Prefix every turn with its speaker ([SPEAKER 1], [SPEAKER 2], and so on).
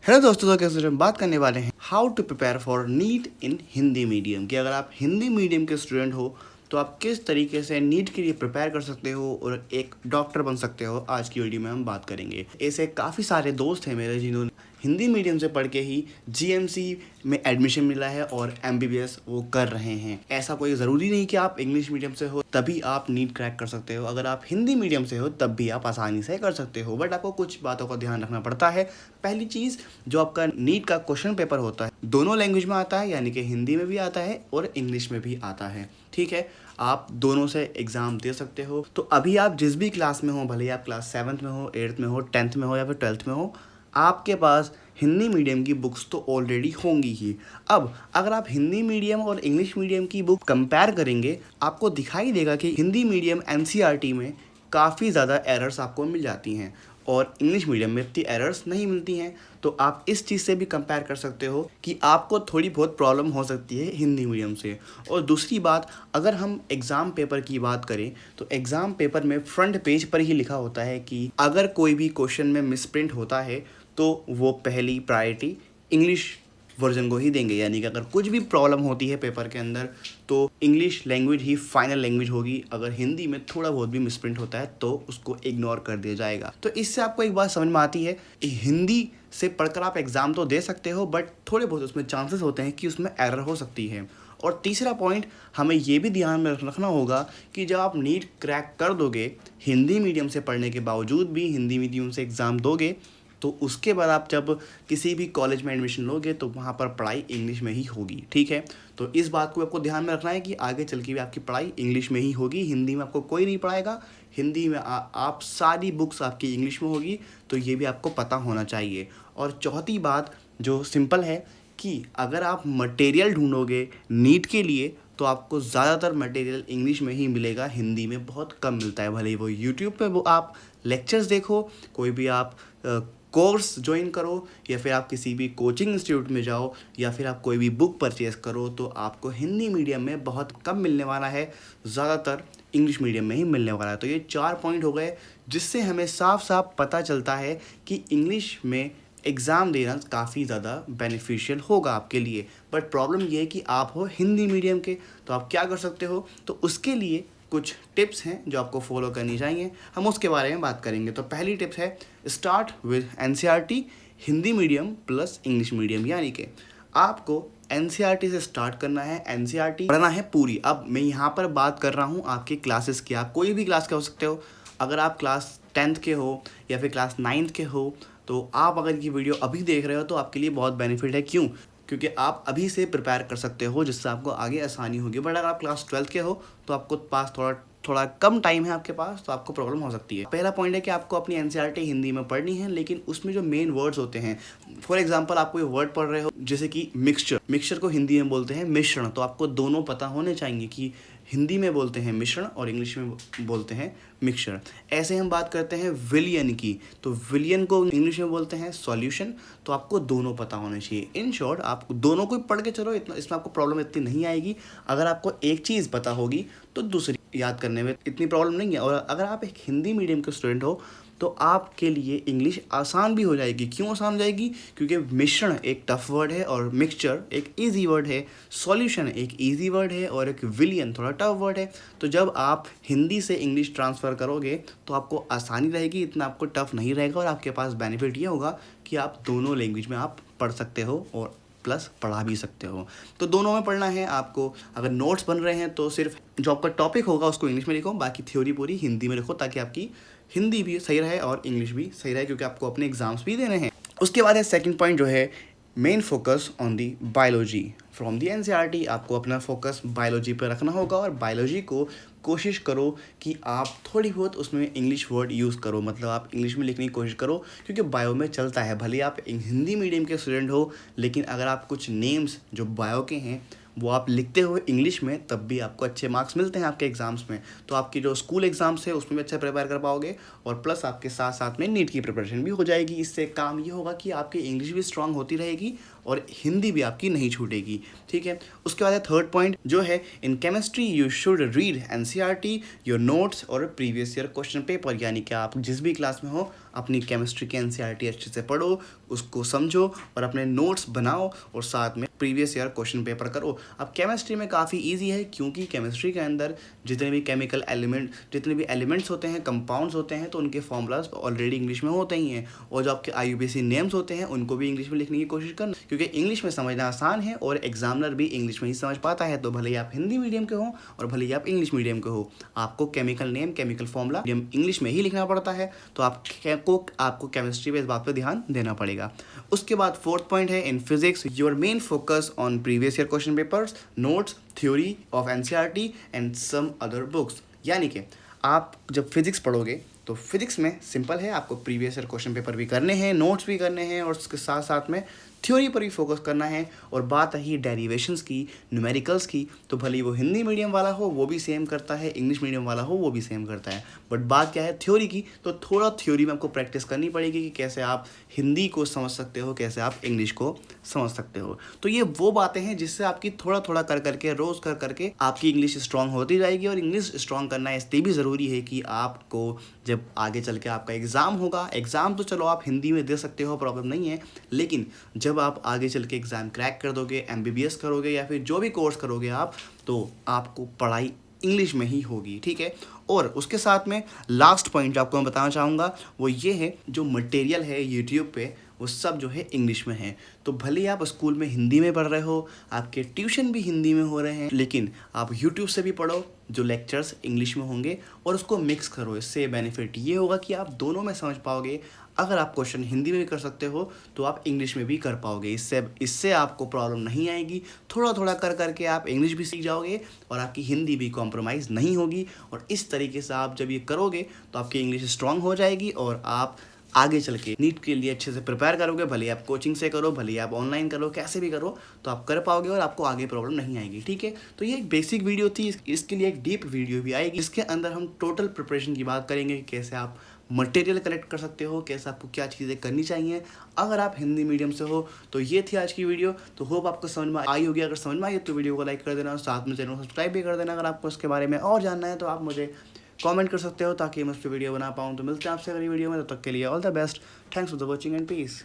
[SPEAKER 1] Hello दोस्तों, तो कैसे हम बात करने वाले हैं how to prepare for NEET in Hindi medium कि अगर आप हिंदी मीडियम के स्टूडेंट हो तो आप किस तरीके से नीट के लिए प्रिपेयर कर सकते हो और एक डॉक्टर बन सकते हो। आज की वीडियो में हम बात करेंगे। ऐसे काफ़ी सारे दोस्त हैं मेरे जिन्होंने हिंदी मीडियम से पढ़ के ही जीएमसी में एडमिशन मिला है और एमबीबीएस वो कर रहे हैं। ऐसा कोई ज़रूरी नहीं कि आप इंग्लिश मीडियम से हो तभी आप नीट क्रैक कर सकते हो। अगर आप हिंदी मीडियम से हो तब भी आप आसानी से कर सकते हो, बट आपको कुछ बातों का ध्यान रखना पड़ता है। पहली चीज़, जो आपका नीट का क्वेश्चन पेपर होता है दोनों लैंग्वेज में आता है, यानी कि हिंदी में भी आता है और इंग्लिश में भी आता है। ठीक है, आप दोनों से एग्ज़ाम दे सकते हो। तो अभी आप जिस भी क्लास में हो, भले ही आप क्लास 7th में हो, 8th में हो, 10th में हो या फिर 12th में हो, आपके पास हिंदी मीडियम की बुक्स तो ऑलरेडी होंगी ही। अब अगर आप हिंदी मीडियम और इंग्लिश मीडियम की बुक कंपेयर करेंगे, आपको दिखाई देगा कि हिंदी मीडियम एनसीईआरटी में काफ़ी ज़्यादा एरर्स आपको मिल जाती हैं और इंग्लिश मीडियम में इतनी एरर्स नहीं मिलती हैं। तो आप इस चीज़ से भी कंपेयर कर सकते हो कि आपको थोड़ी बहुत प्रॉब्लम हो सकती है हिंदी मीडियम से। और दूसरी बात, अगर हम एग्ज़ाम पेपर की बात करें तो एग्ज़ाम पेपर में फ्रंट पेज पर ही लिखा होता है कि अगर कोई भी क्वेश्चन में मिसप्रिंट होता है तो वो पहली प्रायोरिटी इंग्लिश वर्जन को ही देंगे, यानी कि अगर कुछ भी प्रॉब्लम होती है पेपर के अंदर तो इंग्लिश लैंग्वेज ही फाइनल लैंग्वेज होगी। अगर हिंदी में थोड़ा बहुत भी मिसप्रिंट होता है तो उसको इग्नोर कर दिया जाएगा। तो इससे आपको एक बात समझ में आती है, हिंदी से पढ़कर आप एग्ज़ाम तो दे सकते हो, बट थोड़े बहुत उसमें चांसेस होते हैं कि उसमें एरर हो सकती है। और तीसरा पॉइंट, हमें ये भी ध्यान में रखना होगा कि जब आप नीट क्रैक कर दोगे हिंदी मीडियम से पढ़ने के बावजूद भी हिंदी मीडियम से एग्ज़ाम दोगे तो उसके बाद आप जब किसी भी कॉलेज में एडमिशन लोगे तो वहाँ पर पढ़ाई इंग्लिश में ही होगी। ठीक है, तो इस बात को आपको ध्यान में रखना है कि आगे चल के भी आपकी पढ़ाई इंग्लिश में ही होगी, हिंदी में आपको कोई नहीं पढ़ाएगा। हिंदी में आप सारी बुक्स आपकी इंग्लिश में होगी, तो ये भी आपको पता होना चाहिए। और चौथी बात जो सिंपल है कि अगर आप मटेरियल ढूंढोगे नीट के लिए तो आपको ज़्यादातर मटेरियल इंग्लिश में ही मिलेगा, हिंदी में बहुत कम मिलता है। भले ही वो यूट्यूब पे वो आप लेक्चर्स देखो, कोई भी आप कोर्स ज्वाइन करो या फिर आप किसी भी कोचिंग इंस्टीट्यूट में जाओ या फिर आप कोई भी बुक परचेज़ करो, तो आपको हिंदी मीडियम में बहुत कम मिलने वाला है, ज़्यादातर इंग्लिश मीडियम में ही मिलने वाला है। तो ये 4 पॉइंट हो गए जिससे हमें साफ साफ पता चलता है कि इंग्लिश में एग्ज़ाम देना काफ़ी ज़्यादा बेनिफिशियल होगा आपके लिए। बट प्रॉब्लम ये है कि आप हो हिंदी मीडियम के, तो आप क्या कर सकते हो, तो उसके लिए कुछ टिप्स हैं जो आपको फॉलो करनी चाहिए, हम उसके बारे में बात करेंगे। तो पहली टिप्स है start with NCERT Hindi medium plus English medium, यानी कि आपको एनसीईआरटी से स्टार्ट करना है, एनसीईआरटी पढ़ना है पूरी। अब मैं यहाँ पर बात कर रहा हूँ आपकी क्लासेस की, आप कोई भी क्लास के हो सकते हो। अगर आप क्लास 10th के हो या फिर क्लास 9th के हो तो आप अगर ये वीडियो अभी देख रहे हो तो आपके लिए बहुत बेनिफिट है। क्यों? क्योंकि आप अभी से प्रिपेयर कर सकते हो जिससे आपको आगे आसानी होगी। बट अगर आप क्लास 12th के हो तो आपको पास थोड़ा कम टाइम है आपके पास, तो आपको प्रॉब्लम हो सकती है। पहला पॉइंट है कि आपको अपनी एनसीईआरटी हिंदी में पढ़नी है, लेकिन उसमें जो मेन वर्ड्स होते हैं, फॉर एग्जांपल आप कोई वर्ड पढ़ रहे हो जैसे कि मिक्सचर को हिंदी में बोलते हैं मिश्रण, तो आपको दोनों पता होने चाहिए कि हिंदी में बोलते हैं मिश्रण और इंग्लिश में बोलते हैं मिक्सचर। ऐसे हम बात करते हैं विलियन की, तो विलियन को इंग्लिश में बोलते हैं सॉल्यूशन, तो आपको दोनों पता होने चाहिए। इन शॉर्ट आप दोनों को पढ़ के चलो, इतना इसमें आपको प्रॉब्लम इतनी नहीं आएगी। अगर आपको एक चीज़ पता होगी तो दूसरी याद करने में इतनी प्रॉब्लम नहीं है। और अगर आप एक हिंदी मीडियम के स्टूडेंट हो तो आपके लिए इंग्लिश आसान भी हो जाएगी। क्यों आसान हो जाएगी? क्योंकि मिश्रण एक टफ वर्ड है और मिक्सचर एक इजी वर्ड है, सॉल्यूशन एक इजी वर्ड है और एक विलियन थोड़ा टफ वर्ड है। तो जब आप हिंदी से इंग्लिश ट्रांसफ़र करोगे तो आपको आसानी रहेगी, इतना आपको टफ नहीं रहेगा। और आपके पास बेनिफिट ये होगा कि आप दोनों लैंग्वेज में आप पढ़ सकते हो और प्लस पढ़ा भी सकते हो। तो दोनों में पढ़ना है आपको। अगर नोट्स बन रहे हैं तो सिर्फ जो आपका टॉपिक होगा उसको इंग्लिश में लिखो, बाकी थ्योरी पूरी हिंदी में लिखो, ताकि आपकी हिंदी भी सही रहे और इंग्लिश भी सही रहे, क्योंकि आपको अपने एग्जाम्स भी देने हैं। उसके बाद है सेकंड पॉइंट जो है main focus on the biology from the NCERT. आपको अपना फोकस बायोलॉजी पर रखना होगा और बायोलॉजी को कोशिश करो कि आप थोड़ी बहुत उसमें इंग्लिश वर्ड यूज़ करो, मतलब आप इंग्लिश में लिखने की कोशिश करो, क्योंकि बायो में चलता है। भले आप हिंदी मीडियम के स्टूडेंट हो, लेकिन अगर आप कुछ नेम्स जो बायो के हैं वो आप लिखते हो इंग्लिश में, तब भी आपको अच्छे मार्क्स मिलते हैं आपके एग्ज़ाम्स में। तो आपकी जो स्कूल एग्ज़ाम्स है उसमें भी अच्छा प्रिपेयर कर पाओगे और प्लस आपके साथ साथ में नीट की प्रिपरेशन भी हो जाएगी। इससे काम ये होगा कि आपकी इंग्लिश भी स्ट्रांग होती रहेगी और हिंदी भी आपकी नहीं छूटेगी। ठीक है, उसके बाद है थर्ड पॉइंट जो है in chemistry you should read NCERT, your notes और प्रीवियस ईयर क्वेश्चन पेपर, यानी कि आप जिस भी क्लास में हो अपनी केमिस्ट्री की एनसीईआरटी अच्छे से पढ़ो, उसको समझो और अपने नोट्स बनाओ और साथ में प्रीवियस ईयर क्वेश्चन पेपर करो। अब केमिस्ट्री में काफ़ी इजी है क्योंकि केमिस्ट्री के अंदर जितने भी केमिकल एलिमेंट, जितने भी एलिमेंट्स होते हैं, कंपाउंड्स होते हैं, तो उनके फॉर्मूलाज ऑलरेडी इंग्लिश में होते ही हैं। और जो आपके IUPAC नेम्स होते हैं उनको भी इंग्लिश में लिखने की कोशिश करना, क्योंकि इंग्लिश में समझना आसान है और एग्जामिनर भी इंग्लिश में ही समझ पाता है। तो भले ही आप हिंदी मीडियम के हो और भले ही आप इंग्लिश मीडियम के हो, आपको chemical name, chemical formula English में ही लिखना पड़ता है। तो आपको केमिस्ट्री पे इस बात पर ध्यान देना पड़ेगा। उसके बाद फोर्थ पॉइंट है, in physics your main focus on previous year question papers, notes, theory of NCERT and some other books. यानी कि आप जब फिजिक्स पढ़ोगे तो फिजिक्स में सिंपल है, आपको प्रीवियस ईयर क्वेश्चन पेपर भी करने हैं, नोट्स भी करने हैं और उसके साथ साथ में थ्योरी पर भी फोकस करना है। और बात रही डेरिवेशंस की, न्यूमेरिकल्स की, तो भले ही वो हिंदी मीडियम वाला हो वो भी सेम करता है, इंग्लिश मीडियम वाला हो वो भी सेम करता है। बट बात क्या है थ्योरी की, तो थोड़ा थ्योरी में आपको प्रैक्टिस करनी पड़ेगी कि कैसे आप हिंदी को समझ सकते हो, कैसे आप इंग्लिश को समझ सकते हो। तो ये वो बातें हैं जिससे आपकी थोड़ा थोड़ा कर करके, रोज़ कर करके आपकी इंग्लिश स्ट्रांग होती जाएगी। और इंग्लिश स्ट्रांग करना इसलिए भी ज़रूरी है कि आपको जब आगे चल के आपका एग्ज़ाम होगा, एग्ज़ाम तो चलो आप हिंदी में दे सकते हो, प्रॉब्लम नहीं है, लेकिन जब आप आगे चल के एग्ज़ाम क्रैक कर दोगे, MBBS करोगे या फिर जो भी कोर्स करोगे आप, तो आपको पढ़ाई इंग्लिश में ही होगी, ठीक है। और उसके साथ में लास्ट पॉइंट जो आपको मैं बताना चाहूँगा वो ये है, जो मटेरियल है यूट्यूब पे वो सब जो है इंग्लिश में है। तो भले ही आप स्कूल में हिंदी में पढ़ रहे हो, आपके ट्यूशन भी हिंदी में हो रहे हैं, लेकिन आप यूट्यूब से भी पढ़ो जो लेक्चर्स इंग्लिश में होंगे और उसको मिक्स करो। इससे बेनिफिट ये होगा कि आप दोनों में समझ पाओगे। अगर आप क्वेश्चन हिंदी में भी कर सकते हो तो आप इंग्लिश में भी कर पाओगे। इससे आपको प्रॉब्लम नहीं आएगी। थोड़ा थोड़ा कर करके आप इंग्लिश भी सीख जाओगे और आपकी हिंदी भी कॉम्प्रोमाइज़ नहीं होगी। और इस तरीके से आप जब ये करोगे तो आपकी इंग्लिश स्ट्रांग हो जाएगी और आप आगे चल के नीट के लिए अच्छे से प्रिपेयर करोगे। भले ही आप कोचिंग से करो, भले ही आप ऑनलाइन करो, कैसे भी करो, तो आप कर पाओगे और आपको आगे प्रॉब्लम नहीं आएगी, ठीक है। तो ये एक बेसिक वीडियो थी, इसके लिए एक डीप वीडियो भी आएगी। इसके अंदर हम टोटल प्रिपरेशन की बात करेंगे कि कैसे आप मटेरियल कलेक्ट कर सकते हो, कैसे आपको क्या चीज़ें करनी चाहिए अगर आप हिंदी मीडियम से हो। तो ये थी आज की वीडियो। तो होप आपको समझ में आई होगी। अगर समझ में आई तो वीडियो को लाइक कर देना और साथ में चैनल को सब्सक्राइब भी कर देना। अगर आपको इसके बारे में और जानना है तो आप मुझे कमेंट कर सकते हो ताकि मैं उस पर वीडियो बना पाऊँ। तो मिलते हैं आपसे अगली वीडियो में, तब तक के लिए all the best. Thanks for the watching and piece.